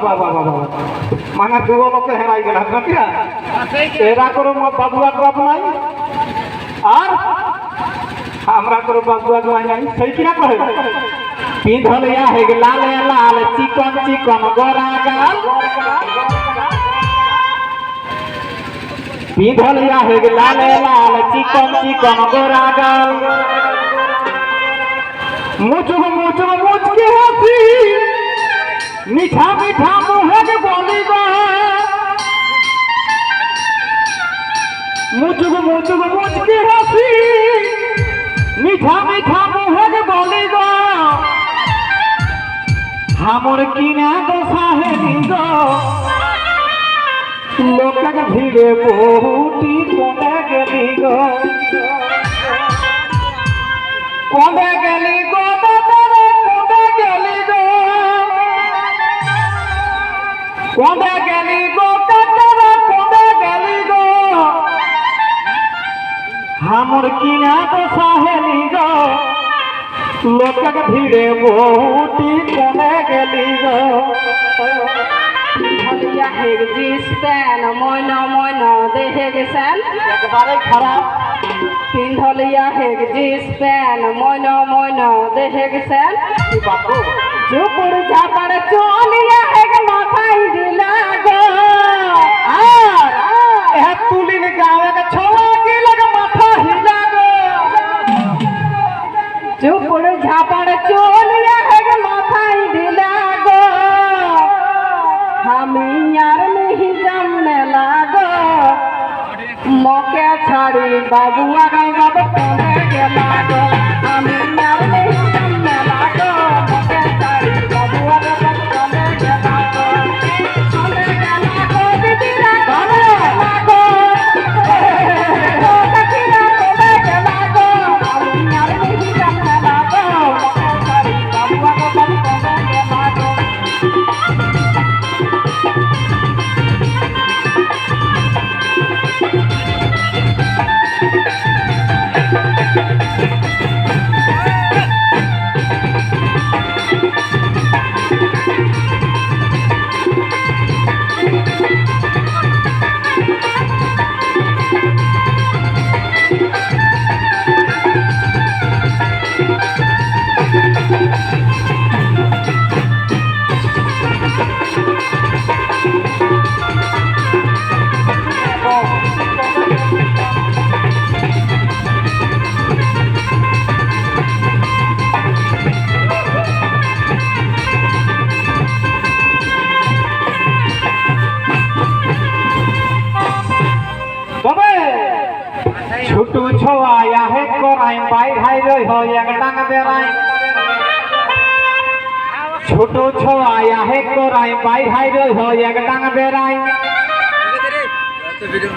বাবা বাবা বাবা মানে দু লোকে হেরাই গেল নাকি এরা করো বাবু আর বাবু নাই আর আমরা করো বাবু আর নাই সেই কিনা কহে পিঁধলিয়া হে লাল লাল চিকন চিকন গোরা গাল পিঁধলিয়া হে লাল লাল চিকন চিকন গোরা গাল মুচুক মুচুক মুচকি হাসি মিঠা মিঠা মুহে বলি গো মুচুক মুচুক মুচকি হাসি মিঠা মিঠা মুহে বলি গো हमर किना दशा है गो लोक भिड़े बहुटी कोने गेली गो कोने गेली गो दादा कोने गेली गो कोने गेली गो दादा कोने गेली गो हमर किना दशा है गो लोक भिड़े बहुटी कोने गेली गो हलिया हेग जींस पैन मोइना मोइना देहे गेसन একবারে খারাপ पिंधलिया हेग जींस पैन मोइना मोइना देहे गेसन কি বাবু जुपुर झापर चोलिया हेग माथाई दिला गो आर এ তুলিন গাওয়া কে ছওয়া কি লগ মাথা হিলা গো जुपुर झापर चोलिया हेग माथाई दिला गो हम यार नहीं जमने लागो मौके छाड़ी बाबुआ का बाबा कोने के लागो हम यार नहीं जमने लागो मौके छाड़ी बाबुआ का बाबा कोने के लागो कोने के लागो दीदी कोने के लागो ककीरा कोने के लागो हम यार नहीं जमने लागो मौके छाड़ी बाबुआ का बाबा कोने के लागो তবে ছোট ছোয়া হে করাই বাই ভাই রই হয় এক ডাং বেড়াই ছোট ছোয়া হে করাই বাই ভাই রই হয় এক ডাং বেড়াই